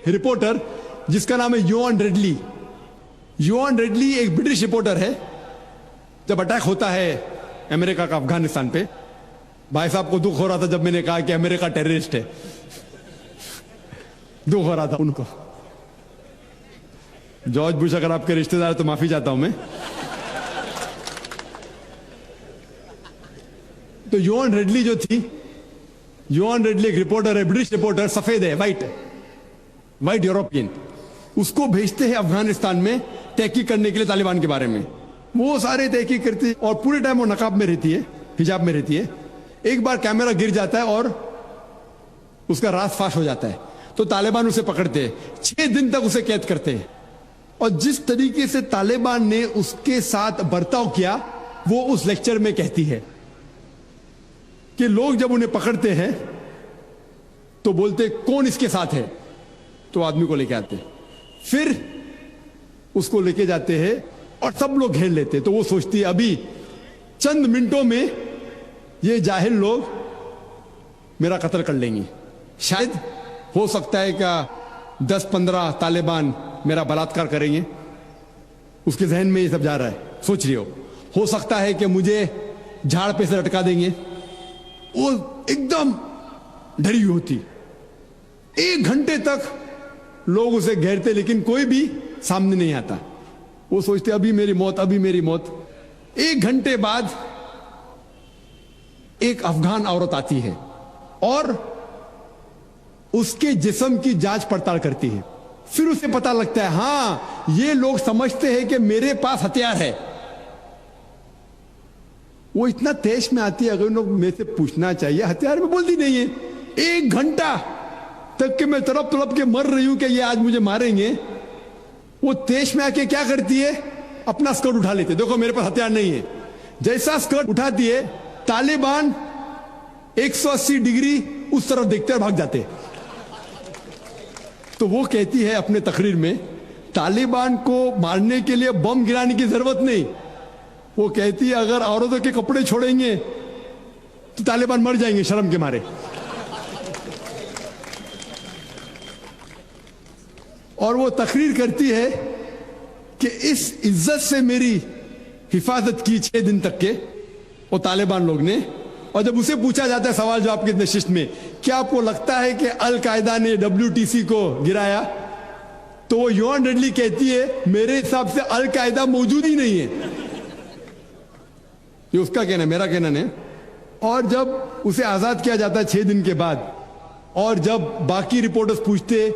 Reporter जिसका नाम है योआन रेडली। योआन रेडली एक ब्रिटिश रिपोर्टर है। जब अटैक होता है अमेरिका का अफगानिस्तान पे, भाई साहब को दुख हो रहा था जब मैंने कहा कि अमेरिका टेररिस्ट है, दुख हो रहा था उनको। जॉर्ज बुश अगर आपके रिश्तेदार तो माफी चाहता हूं मैं। तो योआन रेडली जो थी, योआन रेडली एक रिपोर्टर है, ब्रिटिश रिपोर्टर, सफेद है, वाइट यूरोपियन। उसको भेजते हैं अफगानिस्तान में तहकीक करने के लिए तालिबान के बारे में। वो सारे तहकीक करती है और पूरे टाइम वो नकाब में रहती है, हिजाब में रहती है। एक बार कैमरा गिर जाता है और उसका राज फाश हो जाता है, तो तालिबान उसे पकड़ते हैं, 6 दिन तक उसे कैद करते हैं। और जिस तरीके से तालिबान ने उसके साथ बर्ताव किया, वो उस लेक्चर में कहती है कि लोग जब उन्हें पकड़ते हैं तो बोलते कौन इसके साथ है, तो आदमी को लेके आते, फिर उसको लेके जाते हैं और सब लोग घेर लेते। तो वो सोचती है अभी चंद मिनटों में ये जाहिल लोग मेरा कत्ल कर लेंगे। शायद हो सकता है क्या 10-15 तालिबान मेरा बलात्कार करेंगे। उसके जहन में ये सब जा रहा है, सोच रही हो सकता है कि मुझे झाड़ पे से लटका देंगे। वो एकदम डरी हुई होती। 1 घंटे तक लोग उसे घेरते लेकिन कोई भी सामने नहीं आता। वो सोचते अभी मेरी मौत, अभी मेरी मौत। 1 घंटे बाद एक अफगान औरत आती है और उसके जिस्म की जांच पड़ताल करती है। फिर उसे पता लगता है हां ये लोग समझते हैं कि मेरे पास हथियार है। वो इतना तेज में आती है, अगर उन लोग मेरे से पूछना चाहिए हथियार में, बोलती नहीं है। 1 घंटा तक के मैं तड़प तड़प के मर रही हूं कि ये आज मुझे मारेंगे। वो तेज में आके क्या करती है, अपना स्कर्ट उठा लेते, देखो मेरे पास हथियार नहीं है। जैसा स्कर्ट उठाती है, तालिबान 180 डिग्री उस तरफ देखते और भाग जाते। तो वो कहती है अपने तकरीर में, तालिबान को मारने के लिए बम गिराने की जरूरत नहीं। वो कहती है अगर औरतों के कपड़े छोड़ेंगे तो तालिबान मर जाएंगे शर्म के मारे। और वो तकरीर करती है कि इस इज्जत से मेरी हिफाजत की 6 दिन तक के वो तालिबान लोग ने। और जब उसे पूछा जाता है सवाल जवाब के नशिस्त में, क्या आपको लगता है कि अल कायदा ने WTC को गिराया, तो वो योआन रेडली कहती है मेरे हिसाब से अल कायदा मौजूद ही नहीं है। ये उसका कहना, मेरा कहना नहीं। और जब उसे आजाद किया जाता है 6 दिन के बाद, और जब बाकी रिपोर्टर्स पूछते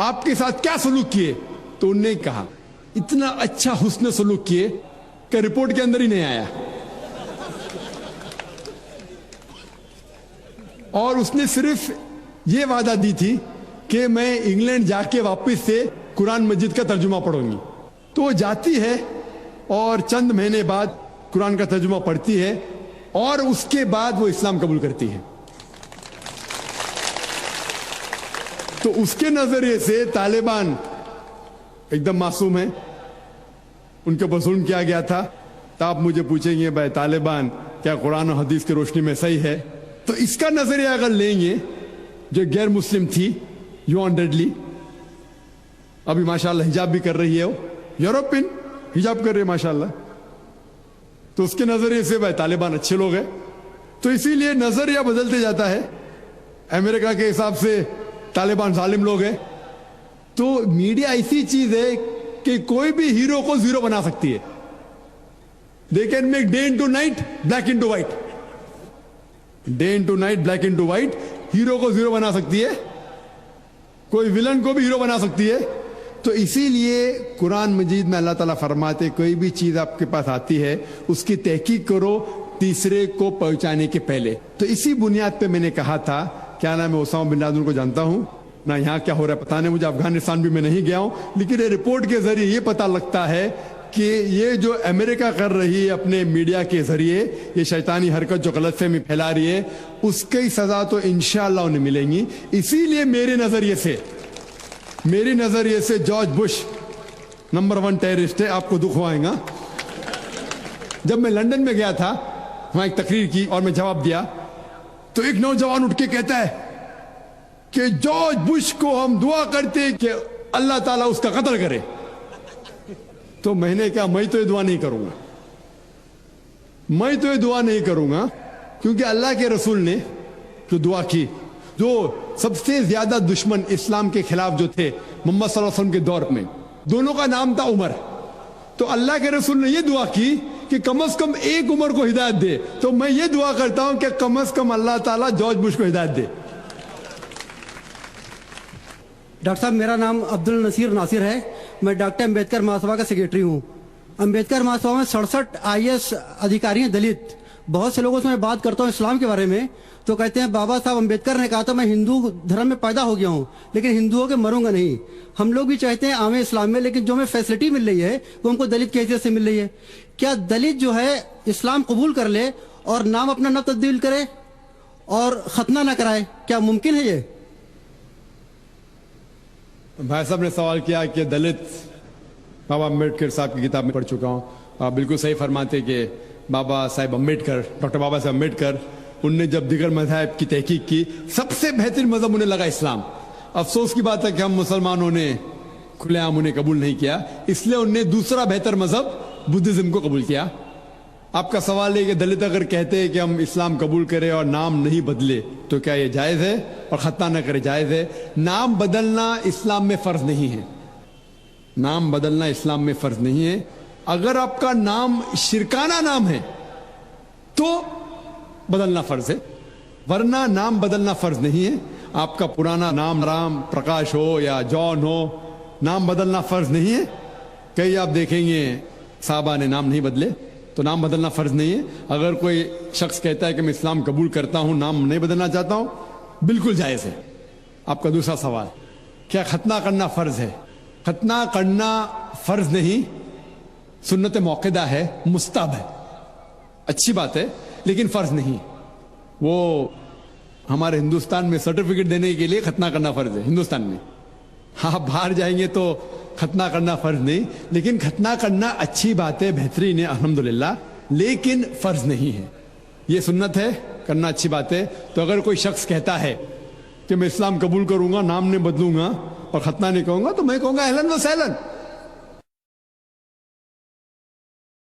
आपके साथ क्या सलूक किए, तो उन्होंने कहा इतना अच्छा हुस्न सलूक किए कि रिपोर्ट के अंदर ही नहीं आया। और उसने सिर्फ ये वादा दी थी कि मैं इंग्लैंड जाके वापस से कुरान मजीद का तर्जुमा पढ़ूंगी। तो वो जाती है और चंद महीने बाद कुरान का तर्जुमा पढ़ती है और उसके बाद वो इस्लाम कबूल करती है। तो उसके नजरिए से तालिबान एकदम मासूम है, उनके ऊपर जुल्म किया गया था। तो आप मुझे पूछेंगे भाई तालिबान क्या कुरान और हदीस की रोशनी में सही है? तो इसका नजरिया अगर लेंगे, जो गैर मुस्लिम थी योआन रेडली, अभी माशाल्लाह हिजाब भी कर रही है, वो यूरोपियन हिजाब कर रही है माशाल्लाह, तो उसके नजरिए से भाई तालिबान अच्छे लोग हैं। तो इसीलिए नजरिया बदलते जाता है। अमेरिका के हिसाब से तालिबान जालिम लोग हैं। तो मीडिया ऐसी चीज है कि कोई भी हीरो को जीरो बना सकती है। They can make day into night, black into white, day into night, black into white. Hero को जीरो बना सकती है, कोई विलन को भी हीरो बना सकती है। तो इसीलिए कुरान मजीद में अल्लाह ताला फरमाते कोई भी चीज आपके पास आती है उसकी तहकीक करो तीसरे को पहुंचाने के पहले। तो इसी बुनियाद पे मैंने कहा था, क्या नाम है, ओसामा बिन लादेन को जानता हूं ना, यहाँ क्या हो रहा है पता नहीं मुझे, अफगानिस्तान भी मैं नहीं गया हूं, लेकिन ये रिपोर्ट के जरिए ये पता लगता है कि ये जो अमेरिका कर रही है अपने मीडिया के जरिए, ये शैतानी हरकत जो गलतफहमी फैला रही है, उसकी सजा तो इंशाअल्लाह उन्हें मिलेंगी। इसीलिए मेरे नजरिए से जॉर्ज बुश नंबर 1 टेररिस्ट है। आपको दुख होगा, जब मैं लंदन में गया था, वहां एक तकरीर की और मैं जवाब दिया, तो एक नौजवान उठ के कहता है کہ جارج بش کو ہم دعا کرتے کہ اللہ تعالیٰ اس کا قتل کرے، تو میں نے کہا میں تو یہ دعا نہیں کروں گا، میں تو یہ دعا نہیں کروں گا، کیونکہ اللہ کے رسول نے جو دعا کی، جو سب سے زیادہ دشمن اسلام کے خلاف جو تھے محمد صلی اللہ علیہ وسلم کے دور میں، دونوں کا نام تھا عمر، تو اللہ کے رسول نے یہ دعا کی کہ کم از کم ایک عمر کو ہدایت دے، تو میں یہ دعا کرتا ہوں کہ کم از کم اللہ تعالیٰ جارج بش کو ہدایت دے۔ ڈاکٹر صاحب، میرا نام عبد النصیر ناصر ہے، میں ڈاکٹر امبیڈکر مہاسبھا کا سیکریٹری ہوں۔ امبیڈکر مہاسبھا میں 67 IAS ادھیکاری ہیں دلت۔ بہت سے لوگوں سے میں بات کرتا ہوں اسلام کے بارے میں تو کہتے ہیں بابا صاحب امبیڈکر نے کہا تھا میں ہندو دھرم میں پیدا ہو گیا ہوں لیکن ہندوؤں کے مروں گا نہیں۔ ہم لوگ بھی چاہتے ہیں عام اسلام میں، لیکن جو ہمیں فیسلٹی مل رہی ہے وہ ہم کو دلت کی حیثیت سے مل رہی ہے۔ کیا دلت جو ہے اسلام قبول کر لے اور نام اپنا نہ تبدیل کرے اور ختنہ نہ کرائے، کیا ممکن ہے یہ؟ بھائی صاحب نے سوال کیا کہ دلت، بابا امبیڈکر صاحب کی کتاب میں پڑھ چکا ہوں، آپ بالکل صحیح فرماتے کہ بابا صاحب امبیڈکر، ڈاکٹر بابا صاحب امبیڈکر، ان نے جب دیگر مذاہب کی تحقیق کی سب سے بہترین مذہب انہیں لگا اسلام۔ افسوس کی بات ہے کہ ہم مسلمانوں نے کھلے عام انہیں قبول نہیں کیا، اس لیے انہوں نے دوسرا بہتر مذہب بدھزم کو قبول کیا۔ آپ کا سوال ہے کہ دلت اگر کہتے ہیں کہ ہم اسلام قبول کریں اور نام نہیں بدلے تو کیا یہ جائز ہے، اور ختنہ نہ کرے جائز ہے؟ نام بدلنا اسلام میں فرض نہیں ہے، نام بدلنا اسلام میں فرض نہیں ہے۔ اگر آپ کا نام شرکانہ نام ہے تو بدلنا فرض ہے، ورنہ نام بدلنا فرض نہیں ہے۔ آپ کا پرانا نام رام پرکاش ہو یا جان ہو، نام بدلنا فرض نہیں ہے۔ کئی آپ دیکھیں گے صحابہ نے نام نہیں بدلے، تو نام بدلنا فرض نہیں ہے۔ اگر کوئی شخص کہتا ہے کہ میں اسلام قبول کرتا ہوں، نام نہیں بدلنا چاہتا ہوں، بالکل جائز ہے۔ آپ کا دوسرا سوال، کیا ختنہ کرنا فرض ہے؟ ختنہ کرنا فرض نہیں، سنت موقدہ ہے، مستحب ہے، اچھی بات ہے، لیکن فرض نہیں۔ وہ ہمارے ہندوستان میں سرٹیفکیٹ دینے کے لیے ختنہ کرنا فرض ہے، ہندوستان میں۔ آپ باہر جائیں گے تو ختنہ کرنا فرض نہیں، لیکن ختنہ کرنا اچھی بات ہے، بہترین ہے الحمدللہ، لیکن فرض نہیں ہے۔ یہ سنت ہے، کرنا اچھی بات ہے۔ تو اگر کوئی شخص کہتا ہے کہ میں اسلام قبول کروں گا، نام نہیں بدلوں گا اور ختنہ نہیں کہوں گا، تو میں کہوں گا اہلاً و سہلاً،